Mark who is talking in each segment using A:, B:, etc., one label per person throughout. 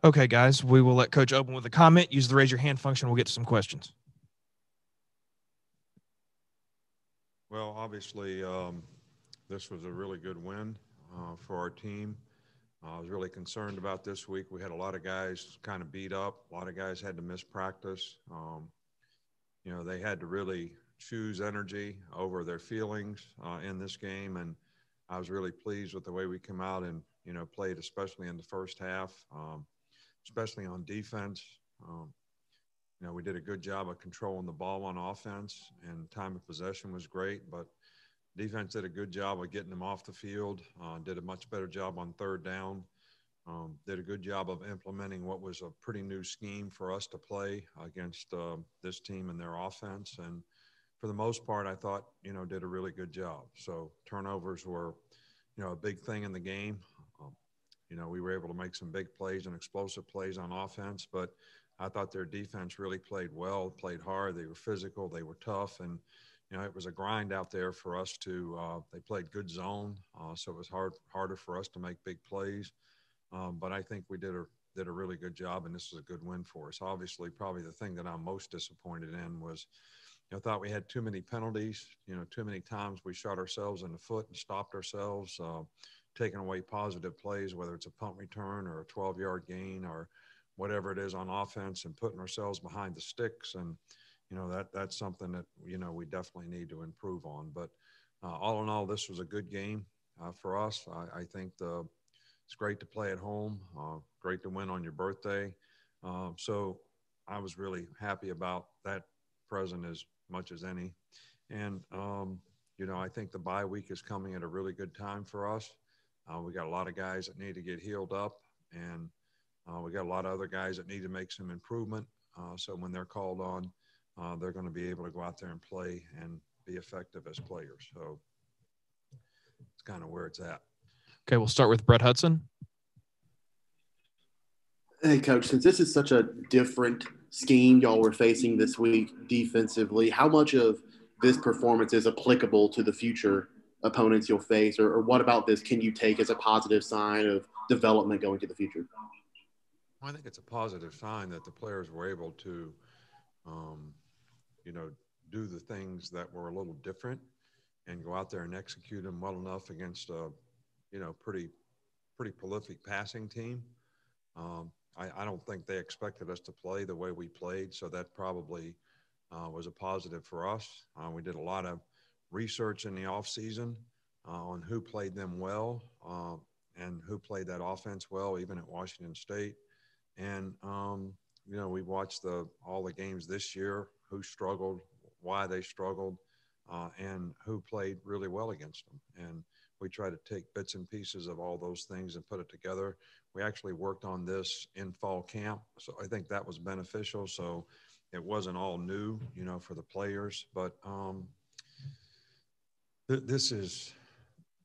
A: Okay, guys, we will let Coach open with a comment. Use the raise your hand function. We'll get to some questions.
B: Well, obviously, this was a really good win for our team. I was really concerned about this week. We had a lot of guys kind of beat up. A lot of guys had to miss practice. They had to really choose energy over their feelings in this game. And I was really pleased with the way we came out and, played, especially in the first half, especially on defense. Um, we did a good job of controlling the ball on offense, and time of possession was great. But defense did a good job of getting them off the field, did a much better job on third down, did a good job of implementing what was a pretty new scheme for us to play against this team and their offense. And for the most part, I thought, did a really good job. So turnovers were, a big thing in the game. We were able to make some big plays and explosive plays on offense, but I thought their defense really played well, played hard. They were physical, they were tough, and it was a grind out there for us to. They played good zone, so it was harder for us to make big plays. But I think we did a really good job, and this was a good win for us. Obviously, probably the thing that I'm most disappointed in was, I thought we had too many penalties. Too many times we shot ourselves in the foot and stopped ourselves, taking away positive plays, whether it's a punt return or a 12-yard gain or whatever it is on offense, and putting ourselves behind the sticks. And that's something that we definitely need to improve on. But all in all, this was a good game for us. I think it's great to play at home, great to win on your birthday. So I was really happy about that present as much as any. And I think the bye week is coming at a really good time for us. We got a lot of guys that need to get healed up, and we got a lot of other guys that need to make some improvement. So when they're called on, they're going to be able to go out there and play and be effective as players. So it's kind of where it's at.
A: Okay, we'll start with Brett Hudson.
C: Hey, Coach, since this is such a different scheme y'all were facing this week defensively, how much of this performance is applicable to the future opponents you'll face? Or what about this can you take as a positive sign of development going to the future?
B: I think it's a positive sign that the players were able to, um, you know, do the things that were a little different and go out there and execute them well enough against a, pretty prolific passing team. I don't think they expected us to play the way we played, so that probably was a positive for us. We did a lot of research in the offseason on who played them well and who played that offense well, even at Washington State. And we watched all the games this year, who struggled, why they struggled, and who played really well against them. And we try to take bits and pieces of all those things and put it together. We actually worked on this in fall camp, so I think that was beneficial. So it wasn't all new, for the players, but this is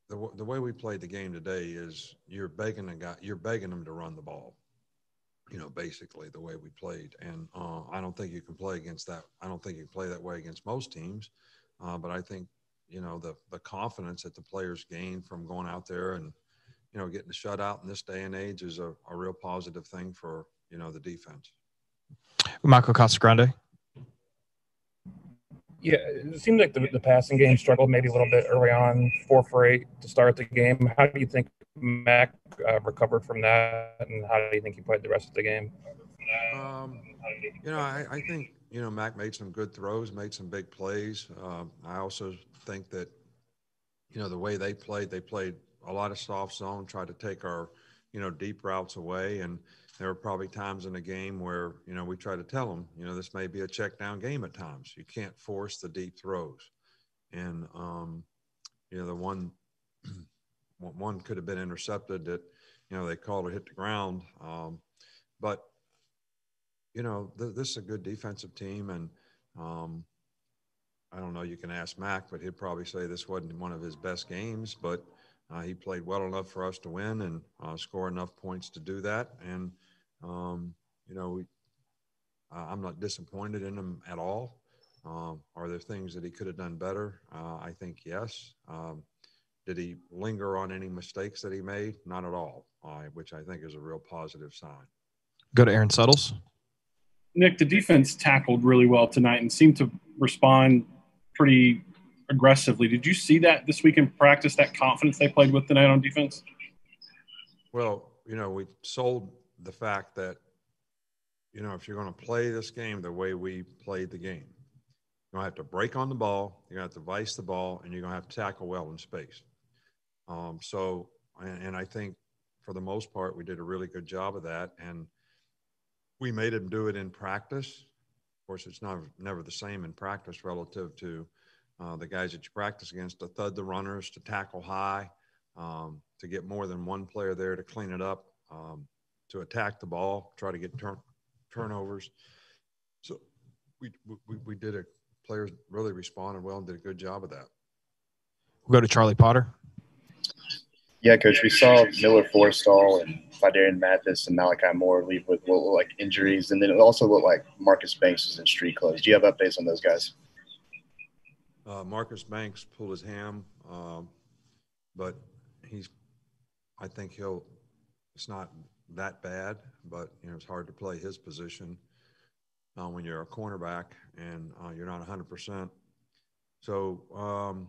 B: the way we played the game today. Is you're begging them to run the ball. Basically the way we played. And I don't think you can play against that. I don't think you can play that way against most teams. But I think, the confidence that the players gain from going out there and, getting a shutout in this day and age is a real positive thing for, the defense.
A: Michael Casagrande.
D: Yeah, it seemed like the passing game struggled maybe a little bit early on, 4 for 8 to start the game. How do you think Mac recovered from that, and how do you think he played the rest of the game?
B: I think, Mac made some good throws, made some big plays. I also think that, the way they played a lot of soft zone, tried to take our, deep routes away. And there were probably times in the game where, we tried to tell them, this may be a check down game at times. You can't force the deep throws. And, the one could have been intercepted that, they called it hit the ground. But this is a good defensive team, and I don't know. You can ask Mac, but he'd probably say this wasn't one of his best games. But he played well enough for us to win and score enough points to do that. And I'm not disappointed in him at all. Are there things that he could have done better? I think yes. Did he linger on any mistakes that he made? Not at all, which I think is a real positive sign.
A: Go to Aaron Suttles.
E: Nick, the defense tackled really well tonight and seemed to respond pretty aggressively. Did you see that this week in practice, that confidence they played with tonight on defense?
B: Well, we sold the fact that, if you're going to play this game the way we played the game, you're going to have to break on the ball, you're going to have to vice the ball, and you're going to have to tackle well in space. And I think for the most part, we did a really good job of that. And we made him do it in practice. Of course, it's never the same in practice relative to the guys that you practice against, to thud the runners, to tackle high, to get more than one player there to clean it up, to attack the ball, try to get turnovers. So we did it. Players really responded well and did a good job of that.
A: We'll go to Charlie Potter.
F: Yeah, Coach, we saw Miller Forrestall and Fidarian Mathis and Malachi Moore leave with what looked like injuries, and then it also looked like Marcus Banks was in street clothes. Do you have updates on those guys?
B: Marcus Banks pulled his ham, but I think it's not that bad, but, it's hard to play his position when you're a cornerback and you're not 100%. So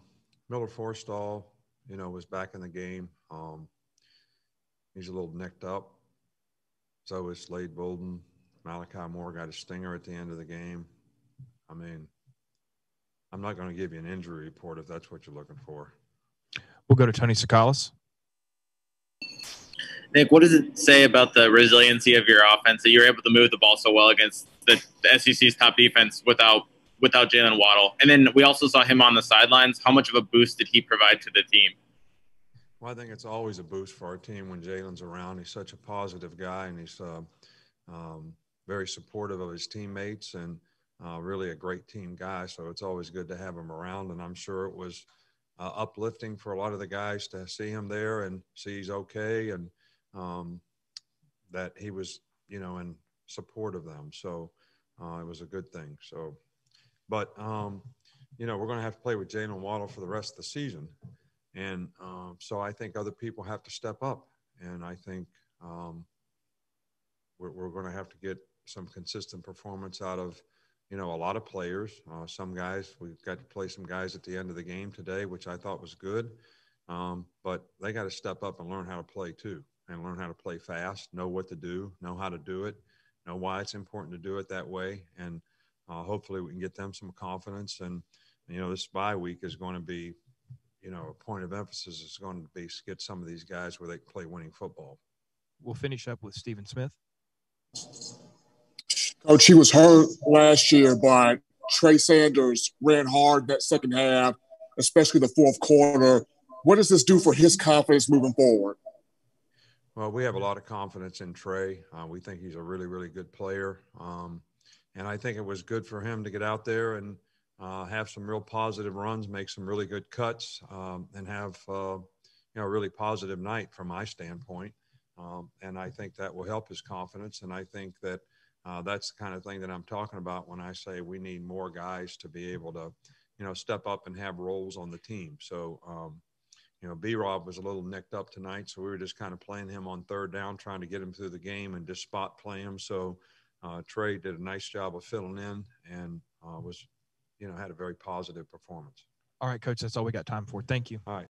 B: Miller Forrestall, was back in the game. He's a little nicked up. So is Slade Bolden. Malachi Moore got a stinger at the end of the game. I mean, I'm not going to give you an injury report if that's what you're looking for.
A: We'll go to Tony Sakalas.
G: Nick, what does it say about the resiliency of your offense that you're able to move the ball so well against the SEC's top defense without Jalen Waddle? And then we also saw him on the sidelines. How much of a boost did he provide to the team?
B: Well, I think it's always a boost for our team when Jalen's around. He's such a positive guy, and he's very supportive of his teammates and really a great team guy. So it's always good to have him around, and I'm sure it was uplifting for a lot of the guys to see him there and see he's okay, and that he was, in support of them. So it was a good thing. So, but, we're going to have to play with Jalen Waddle for the rest of the season. And so I think other people have to step up. And I think we're going to have to get some consistent performance out of, a lot of players. Some guys, we've got to play some guys at the end of the game today, which I thought was good. But they got to step up and learn how to play too, and learn how to play fast, know what to do, know how to do it, know why it's important to do it that way. And hopefully we can get them some confidence. And, this bye week is going to be, a point of emphasis is going to be to get some of these guys where they can play winning football.
A: We'll finish up with Stephen Smith.
H: Coach, he was hurt last year, but Trey Sanders ran hard that second half, especially the fourth quarter. What does this do for his confidence moving forward?
B: Well, we have a lot of confidence in Trey. We think he's a really, really good player. And I think it was good for him to get out there and have some real positive runs, make some really good cuts, and have, a really positive night from my standpoint. And I think that will help his confidence. And I think that that's the kind of thing that I'm talking about when I say we need more guys to be able to, step up and have roles on the team. So, B-Rob was a little nicked up tonight, so we were just kind of playing him on third down, trying to get him through the game and just spot play him. So Trey did a nice job of filling in and was, had a very positive performance.
A: All right, Coach, that's all we got time for. Thank you.
B: All right.